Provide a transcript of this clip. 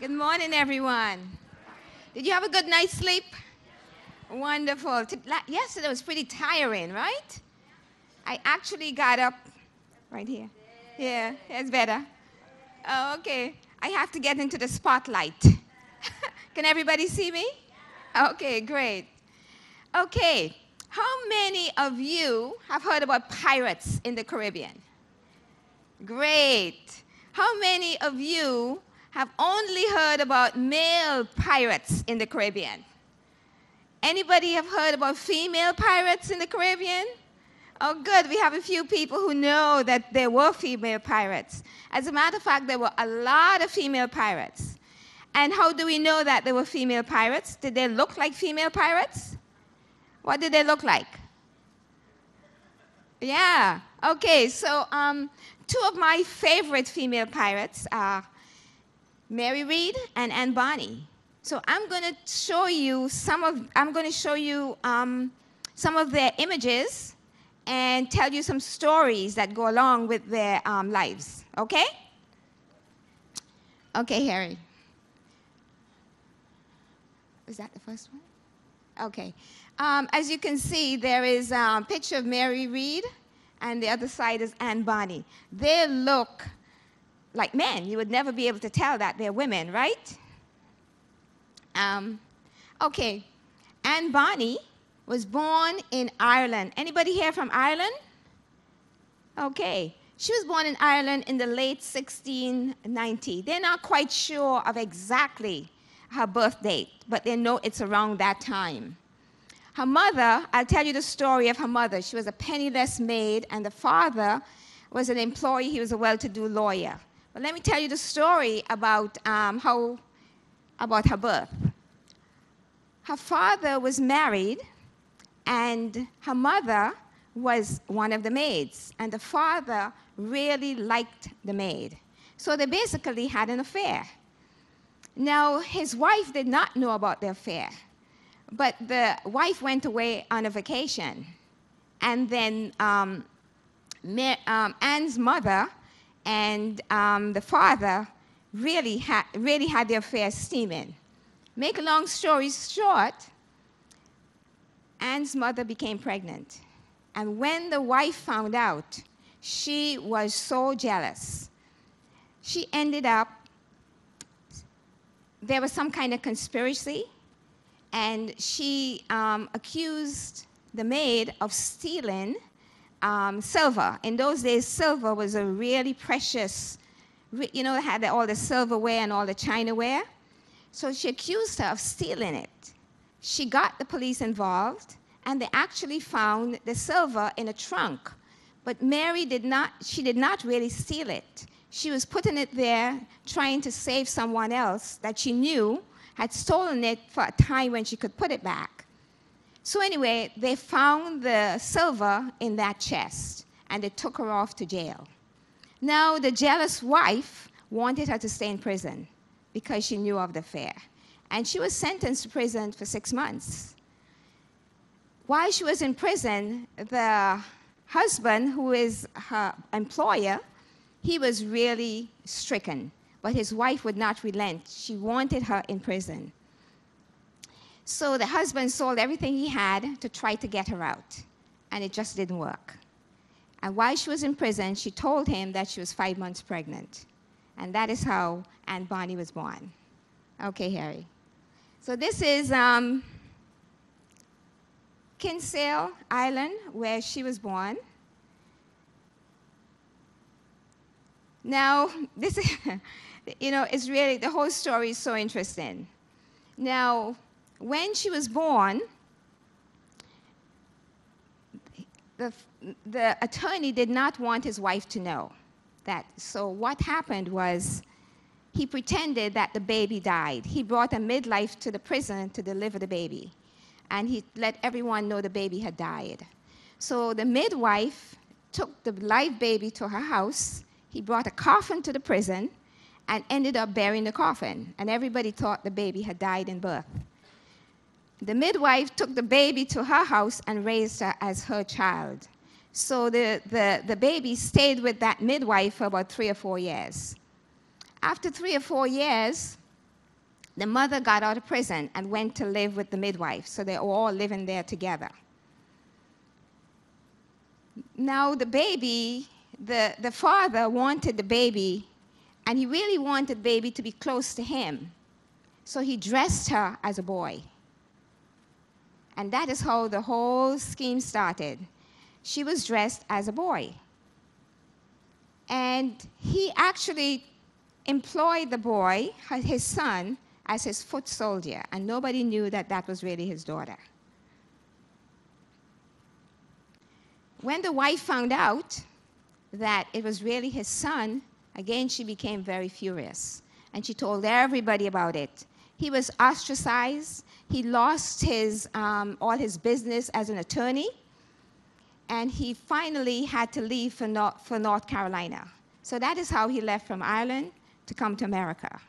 Good morning, everyone. Did you have a good night's sleep? Wonderful. Yesterday was pretty tiring, right? I actually got up right here. Yeah, it's better. Oh, okay. I have to get into the spotlight. Can everybody see me? Okay, great. Okay, how many of you have heard about pirates in the Caribbean? Great. How many of you have only heard about male pirates in the Caribbean? Anybody have heard about female pirates in the Caribbean? Oh, good. We have a few people who know that there were female pirates. As a matter of fact, there were a lot of female pirates. And how do we know that there were female pirates? Did they look like female pirates? What did they look like? Yeah. Okay, so two of my favorite female pirates are Mary Read and Anne Bonny. So I'm going to show you some of their images and tell you some stories that go along with their lives. Okay? Okay, Harry. Is that the first one? Okay. As you can see, there is a picture of Mary Read, and the other side is Anne Bonny. They look like men. You would never be able to tell that they're women, right? Okay. Anne Bonny was born in Ireland. Anybody here from Ireland? Okay. She was born in Ireland in the late 1690. They're not quite sure of exactly her birth date, but they know it's around that time. Her mother, I'll tell you the story of her mother. She was a penniless maid, and the father was an employee. He was a well-to-do lawyer. But let me tell you the story about about her birth. Her father was married, and her mother was one of the maids, and the father really liked the maid. So they basically had an affair. Now, his wife did not know about the affair, but the wife went away on a vacation, and then Anne's mother and the father really had their affair steaming. Make a long story short, Anne's mother became pregnant. And when the wife found out, she was so jealous. She ended up, there was some kind of conspiracy, and she accused the maid of stealing silver. In those days, silver was a really precious, you know, it had all the silverware and all the chinaware. So she accused her of stealing it. She got the police involved, and they actually found the silver in a trunk. But Mary did not really steal it. She was putting it there, trying to save someone else that she knew had stolen it for a time when she could put it back. So anyway, they found the silver in that chest, and they took her off to jail. Now, the jealous wife wanted her to stay in prison because she knew of the affair. And she was sentenced to prison for 6 months. While she was in prison, the husband, who is her employer, he was really stricken. But his wife would not relent. She wanted her in prison. So the husband sold everything he had to try to get her out. And it just didn't work. And while she was in prison, she told him that she was 5 months pregnant. And that is how Anne Bonny was born. Okay, Harry. So this is Kinsale Island, where she was born. Now, this is, you know, it's really, the whole story is so interesting. Now, when she was born, the attorney did not want his wife to know that. So what happened was he pretended that the baby died. He brought a midwife to the prison to deliver the baby. And he let everyone know the baby had died. So the midwife took the live baby to her house. He brought a coffin to the prison and ended up burying the coffin. And everybody thought the baby had died in birth. The midwife took the baby to her house and raised her as her child. So the baby stayed with that midwife for about 3 or 4 years. After 3 or 4 years, The mother got out of prison and went to live with the midwife, so they were all living there together. Now the baby, the father wanted the baby, and he really wanted the baby to be close to him. So he dressed her as a boy. And that is how the whole scheme started. She was dressed as a boy. And he actually employed the boy, his son, as his foot soldier, and nobody knew that that was really his daughter. When the wife found out that it was really his son, again, she became very furious, and she told everybody about it. He was ostracized. He lost his, all his business as an attorney, and he finally had to leave for North Carolina. So that is how he left from Ireland to come to America.